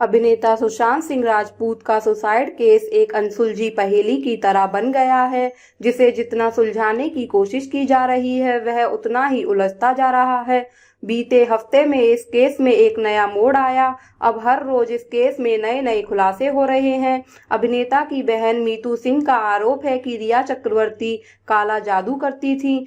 अभिनेता सुशांत सिंह राजपूत का suicide case एक अनसुलझी पहेली की तरह बन गया है, जिसे जितना सुलझाने की कोशिश की जा रही है वह उतना ही उलझता जा रहा है। बीते हफ्ते में इस केस में एक नया मोड़ आया। अब हर रोज इस केस में नए नए खुलासे हो रहे हैं। अभिनेता की बहन मीतू सिंह का आरोप है कि रिया चक्रवर्ती काला जादू करती थी।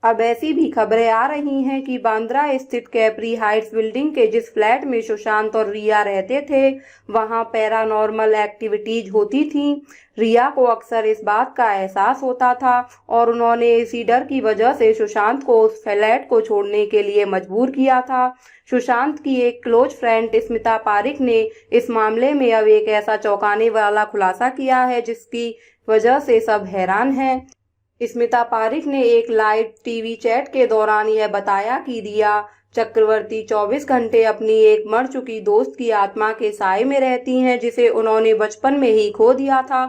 अब ऐसी भी खबरें आ रही हैं कि बांद्रा स्थित कैप्री हाइट्स बिल्डिंग के जिस फ्लैट में सुशांत और रिया रहते थे, वहां पैरानॉर्मल एक्टिविटीज होती थीं। रिया को अक्सर इस बात का एहसास होता था और उन्होंने इसी डर की वजह से सुशांत को उस फ्लैट को छोड़ने के लिए मजबूर किया था। सुशांत की एक क्लोज फ्रेंड स्मिता पारिक ने इस मामले में अब एक ऐसा चौंकाने वाला खुलासा किया है जिसकी वजह से सब हैरान हैं। स्मिता पारिक ने एक लाइव टीवी चैट के दौरान यह बताया कि रिया चक्रवर्ती 24 घंटे अपनी एक मर चुकी दोस्त की आत्मा के साए में रहती हैं, जिसे उन्होंने बचपन में ही खो दिया था।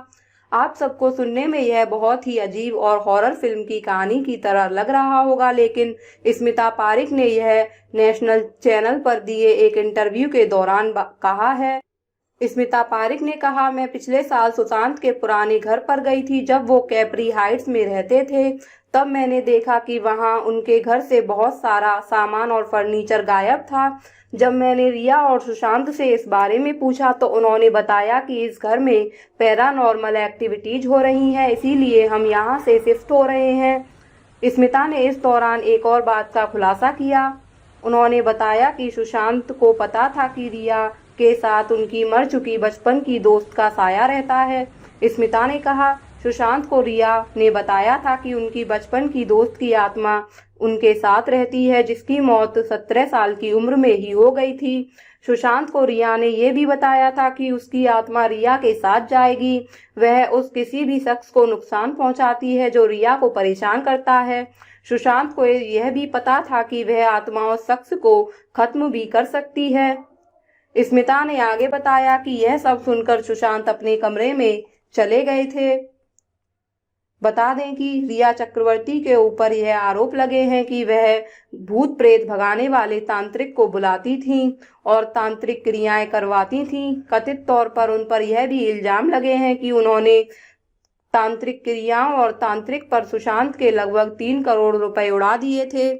आप सबको सुनने में यह बहुत ही अजीब और हॉरर फिल्म की कहानी की तरह लग रहा होगा, लेकिन स्मिता पारिक ने यह नेशनल चैनल पर दिए एक इंटरव्यू के दौरान कहा है। स्मिता पारिक ने कहा, मैं पिछले साल सुशांत के पुराने घर पर गई थी जब वो कैप्री हाइट्स में रहते थे। तब मैंने देखा कि वहां उनके घर से बहुत सारा सामान और फर्नीचर गायब था। जब मैंने रिया और सुशांत से इस बारे में पूछा तो उन्होंने बताया कि इस घर में पैरानॉर्मल एक्टिविटीज हो रही हैं, इसीलिए हम यहाँ से शिफ्ट हो रहे हैं। स्मिता ने इस दौरान एक और बात का खुलासा किया। उन्होंने बताया कि सुशांत को पता था कि रिया के साथ उनकी मर चुकी बचपन की दोस्त का साया रहता है। स्मिता ने कहा, सुशांत को रिया ने बताया था कि उनकी बचपन की दोस्त की आत्मा उनके साथ रहती है, जिसकी मौत 17 साल की उम्र में ही हो गई थी। सुशांत को रिया ने यह भी बताया था कि उसकी आत्मा रिया के साथ जाएगी। वह उस किसी भी शख्स को नुकसान पहुंचाती है जो रिया को परेशान करता है। सुशांत को यह भी पता था कि वह आत्मा उस शख्स को खत्म भी कर सकती है। स्मिता ने आगे बताया कि यह सब सुनकर सुशांत अपने कमरे में चले गए थे। बता दें कि रिया चक्रवर्ती के ऊपर यह आरोप लगे हैं कि वह भूत प्रेत भगाने वाले तांत्रिक को बुलाती थीं और तांत्रिक क्रियाएं करवाती थीं। कथित तौर पर उन पर यह भी इल्जाम लगे हैं कि उन्होंने तांत्रिक क्रियाओं और तांत्रिक पर सुशांत के लगभग 3 करोड़ रुपए उड़ा दिए थे।